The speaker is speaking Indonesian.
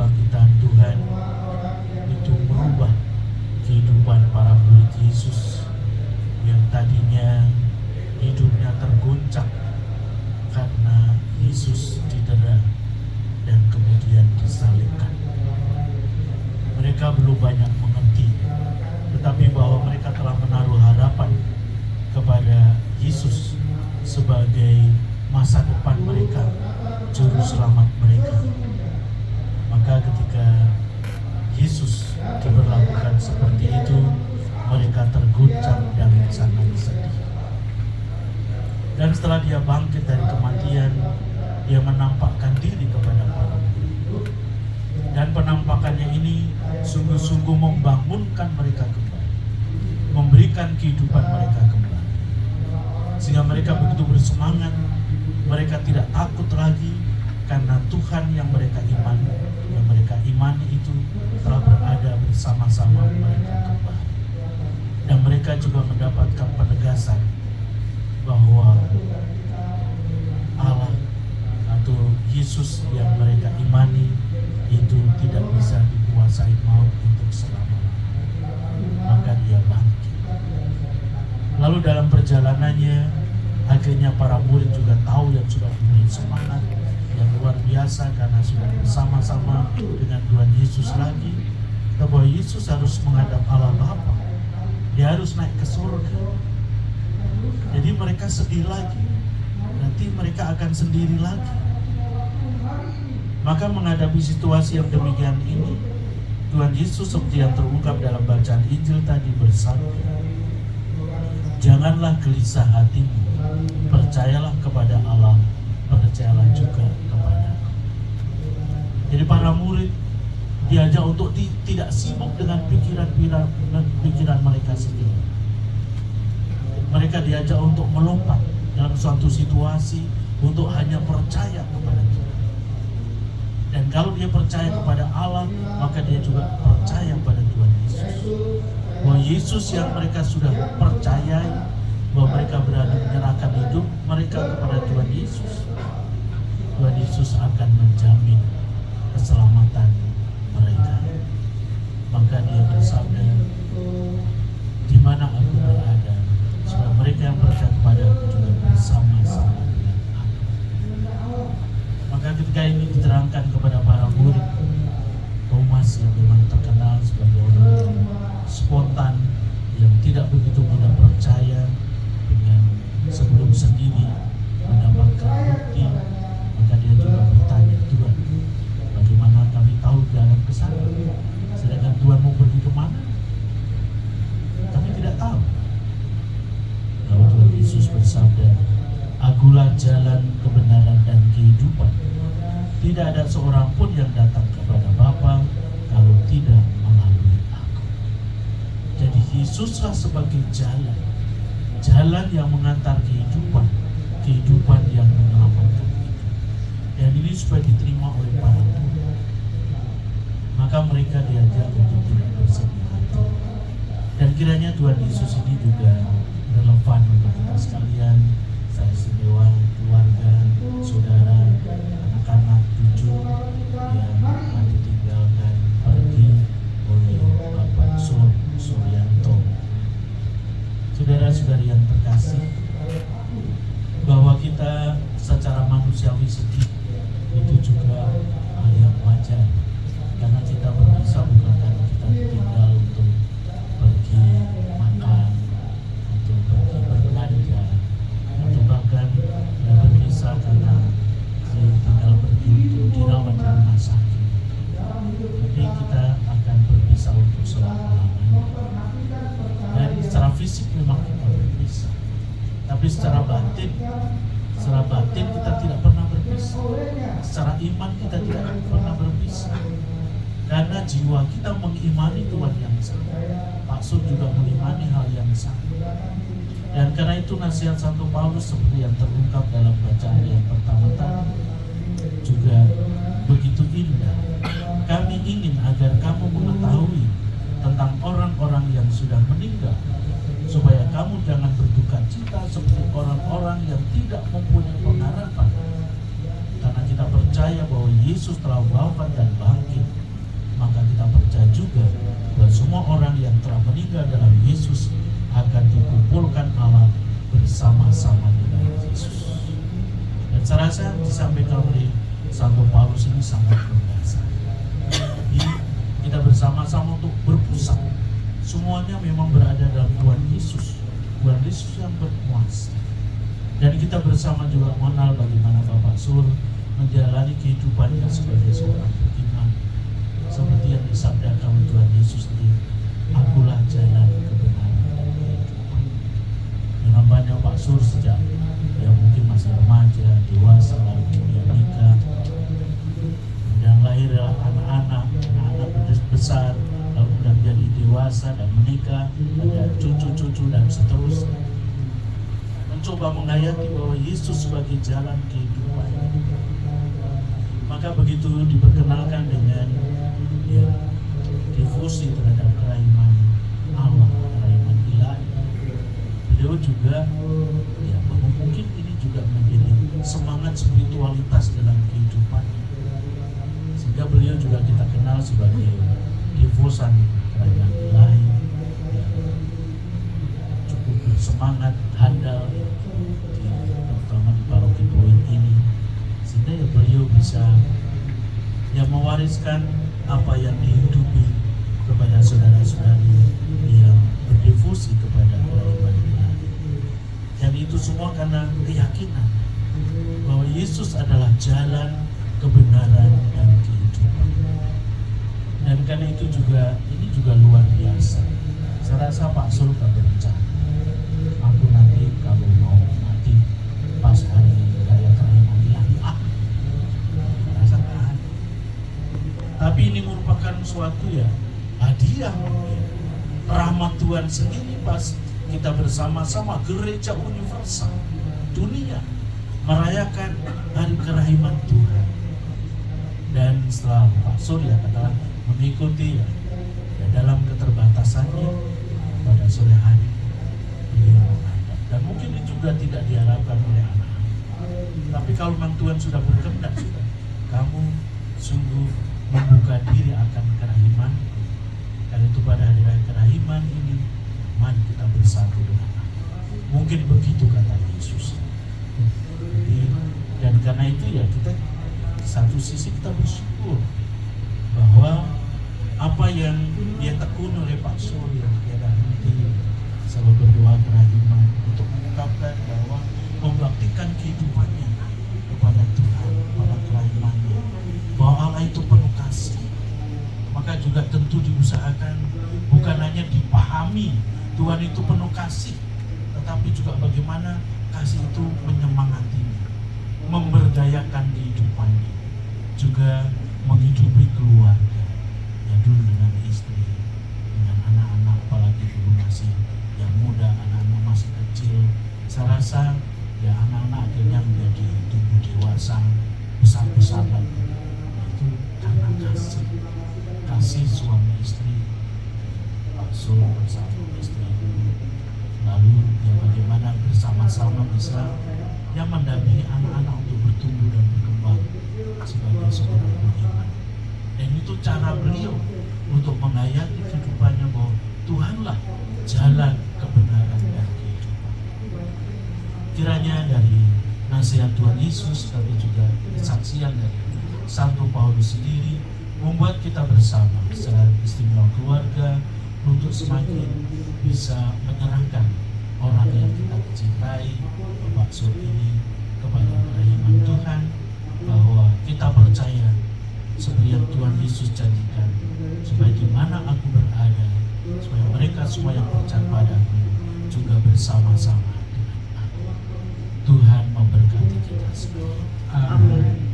kebangkitan Tuhan itu merubah kehidupan para murid Yesus yang tadinya hidupnya terguncang karena Yesus didera dan kemudian disalibkan. Mereka belum banyak mengerti, tetapi bahwa mereka telah menaruh harapan kepada Yesus sebagai masa depan mereka, juru selamat mereka. Maka ketika Yesus diperlakukan seperti itu, mereka terguncang dan sangat sedih. Dan setelah dia bangkit dari kematian, dia menampakkan diri kepada para murid. Dan penampakannya ini sungguh-sungguh membangunkan mereka kembali, memberikan kehidupan mereka kembali, sehingga mereka begitu bersemangat. Mereka tidak takut lagi karena Tuhan yang mereka imani itu telah berada bersama-sama mereka kembali. Dan mereka juga mendapatkan penegasan bahwa Allah atau Yesus yang mereka imani itu tidak bisa dikuasai maut untuk selamanya. Maka dia bangkit. Lalu dalam perjalanannya, akhirnya para murid juga tahu yang sudah punya semangat yang luar biasa karena sudah bersama-sama dengan Tuhan Yesus lagi, bahwa Yesus harus menghadap Allah Bapa. Dia harus naik ke surga. Jadi mereka sedih lagi. Nanti mereka akan sendiri lagi. Maka menghadapi situasi yang demikian ini, Tuhan Yesus seperti yang terungkap dalam bacaan Injil tadi bersabda, janganlah gelisah hatimu, percayalah kepada Allah, percayalah juga kepadaku. Jadi para murid diajak untuk tidak sibuk dengan pikiran mereka sendiri. Mereka diajak untuk melompat dalam suatu situasi untuk hanya percaya kepada Tuhan. Dan kalau dia percaya kepada Allah, maka dia juga percaya pada Tuhan Yesus. Bahwa Yesus yang mereka sudah percayai, bahwa mereka berani menyerahkan hidup mereka kepada Tuhan Yesus, Tuhan Yesus akan menjamin keselamatan mereka. Maka dia bersabda, di mana aku berada, supaya mereka yang percaya kepada aku juga bersama-sama dengan aku. Maka ketika ini diterangkan kepada para murid, Thomas yang memang terkenal sebagai orang yang spontan, yang tidak begitu mudah percaya, dengan sebelum sendiri mendapatkan bukti, maka dia juga bertanya, Tuhan, bagaimana kami tahu jalan ke sana? Sedangkan Tuhan mau pergi kemana? Kami tidak tahu. Lalu Tuhan Yesus bersabda, akulah jalan, kebenaran, dan kehidupan. Tidak ada seorang pun yang datang kepada Bapa kalau tidak melalui aku. Jadi Yesuslah sebagai jalan yang mengantar kehidupan yang menyelamatkan hidup. Dan ini supaya diterima oleh para murid. Maka mereka diajak untuk tidak bersedih hati. Dan kiranya Tuhan Yesus ini juga relevan untuk kita sekalian, saya istimewa keluarga, saudara, anak-anak, cucu yang ditinggalkan pergi oleh Bapak Suryanto. Saudara-saudari yang terkasih, bahwa kita secara manusiawi sedih itu juga hal yang wajar, karena kita berpisah bukan karena kita ditinggal untuk pergi makan, untuk pergi berbelanja, atau bahkan berpisah karena tinggal pergi untuk dirawat di rumah sakit. Tapi kita akan berpisah untuk selama-lamanya. Dan secara fisik memang kita berpisah, tapi secara batin kita tidak pernah berpisah. Secara iman kita tidak pernah berpisah, karena jiwa kita mengimani Tuhan yang sama, maksud juga mengimani hal yang sama. Dan karena itu nasihat Santo Paulus seperti yang terungkap dalam bacaan yang pertama tadi juga begitu indah. Kami ingin agar kamu mengetahui tentang orang-orang yang sudah meninggal, supaya kamu jangan berduka cita seperti orang-orang yang tidak mempunyai pengharapan. Karena kita percaya bahwa Yesus telah wafat dan bangkit, maka kita percaya juga bahwa semua orang yang telah meninggal dalam Yesus akan dikumpulkan Allah bersama-sama dengan Yesus. Dan saya rasa disampaikan oleh Santo Paulus ini sangat mendasar. Jadi kita bersama-sama untuk berpusat. Semuanya memang berada dalam Tuhan Yesus. Tuhan Yesus yang berkuasa. Dan kita bersama juga mengenal bagaimana Bapak Sur menjalani kehidupannya sebagai seorang beriman. Seperti yang disabdakan oleh Tuhan Yesus tadi, akulah jalan kebenaran dan kehidupan. Dengan banyak Pak Sur sejak ya mungkin masih remaja, dewasa, lalu kemudian nikah, dan lahirlah anak-anak besar, lalu kemudian menjadi dewasa dan menikah, ada cucu-cucu dan seterusnya. Mencoba menghayati bahwa Yesus sebagai jalan kehidupan. Maka begitu diperkenalkan dengan ya, devosi terhadap kerahiman Allah, kerahiman ilahi, beliau juga ya mungkin ini juga menjadi semangat spiritualitas dalam kehidupannya, sehingga beliau juga kita kenal sebagai devosan kerajaan ilahi, ya, cukup bersemangat, handal, terutama di paroki Pluit ini, sehingga ya beliau bisa ya mewariskan apa yang dihidupi kepada saudara-saudari yang berdevosi kepada kerahiman ilahi. Dan itu semua karena keyakinan bahwa Yesus adalah jalan, kebenaran, dan kehidupan. Dan karena itu juga, ini juga luar biasa. Saya rasa Pak Sur gak berencana, aku nanti kalau mau mati pas hari raya kerahiman ilahi, rasa kan. Tapi ini merupakan suatu ya hadiah, rahmat Tuhan sendiri pas kita bersama-sama gereja universal dunia merayakan hari kerahiman Tuhan. Dan setelah Pak Surya katakan mengikuti ya dalam keterbatasannya pada sore hari beliau menghadap. Dan mungkin ini juga tidak diharapkan oleh anak-anak. Tapi kalau memang Tuhan sudah berkehendak, sudah kamu sungguh membuka diri akan kerahiman, karena itu pada hari raya kerahiman ini mari kita bersatu dengan Allah. Mungkin begitu kata Yesus. Jadi, dan karena itu ya kita di satu sisi kita bersyukur bahwa apa yang dia tekuni oleh Pak Sur yang tiada henti selalu berdoa kerahiman untuk mengungkapkan bahwa membaktikan kehidupannya kepada Tuhan, kepada kerahimannya, bahwa Allah itu penuh kasih. Maka juga tentu diusahakan bukan hanya dipahami Tuhan itu penuh kasih, tetapi juga bagaimana kasih itu menyemangatinya, memberdayakan kehidupannya, juga menghidupi keluarga. Ya dulu dengan istri, dengan anak-anak, apalagi dulu masih yang muda, anak-anak masih kecil. Saya rasa ya anak-anak akhirnya menjadi tumbuh dewasa, besar-besar lagi. Itu karena kasih suami istri, Pak Sur bersama istri dulu. Lalu ya bagaimana bersama-sama bisa yang mendampingi anak-anak untuk bertumbuh dan berkembang sebagai seorang beriman. Dan itu cara beliau untuk menghayati kehidupannya bahwa Tuhanlah jalan kebenaran dan kehidupan. Kiranya dari nasihat Tuhan Yesus, tapi juga kesaksian dari Santo Paulus sendiri membuat kita bersama secara istimewa keluarga untuk semakin bisa menyerahkan orang yang kita cintai, Bapak Sur ini, kepada kerahiman Tuhan, bahwa kita percaya seperti yang Tuhan Yesus janjikan, supaya di mana aku berada, supaya mereka semua yang percaya padaku juga bersama-sama dengan aku. Tuhan memberkati kita semua. Amin.